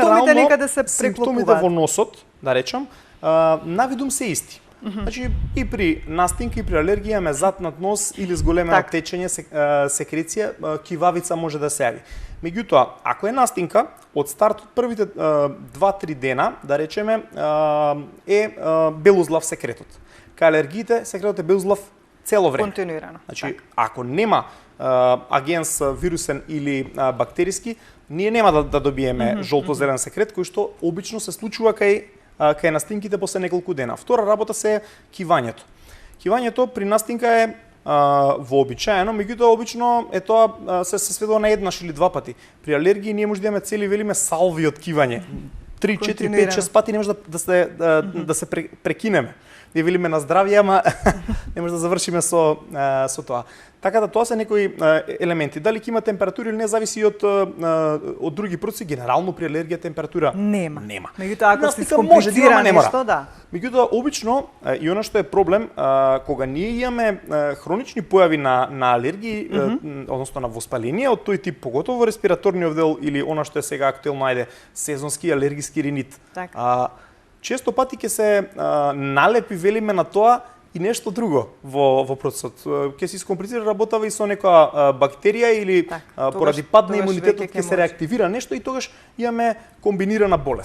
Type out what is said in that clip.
симптомите некаде се симптомите преклопуваат. во носот, да речам, навидум се исти. Значи и при настинка и при алергија имаме затнат нос или зголемено Так. течење, секреција, кивавица може да се јави. Меѓутоа, ако е настинка, од старт од првите 2-3 дена, да речеме, белузлав секретот. Кај алергиите секретот е белузлав цело време. Континуирано. Значи, ако нема агенс вирусен или бактериски, ние нема да добиеме жолто-зелен секрет, кој што обично се случува кај настинките после неколку дена. Втора работа се кивањето. Кивањето при настинка е вообичаено, меѓутоа обично е тоа се сведува на еднаш или два пати. При алергии ние може да имаме цели велиме салви од кивање. 3, 4, 5, 6 пати не може да се прекинеме. Ние велиме на здравје, ама не може да завршиме со тоа. Така да тоа се некои елементи. Дали ќе има температура или не зависи и од други процеси. Генерално при алергија температура Нема. Нема. Меѓутоа ако се Настика може да има, скомплицира ама не мора. нешто, да. Меѓутоа обично и она што е проблем кога ние имаме хронични појави на алергии, односно на воспаление од тој тип, поготово во респираторниот дел или она што е сега актуелно, ајде, сезонски алергиски ринит. Така. Често пати ќе се налепи велиме на тоа и нешто друго во процесот. Ќе се искомплицира работава и со некоја бактерија или поради пад на имунитетот ќе се реактивира нешто и тогаш имаме комбинирана болест.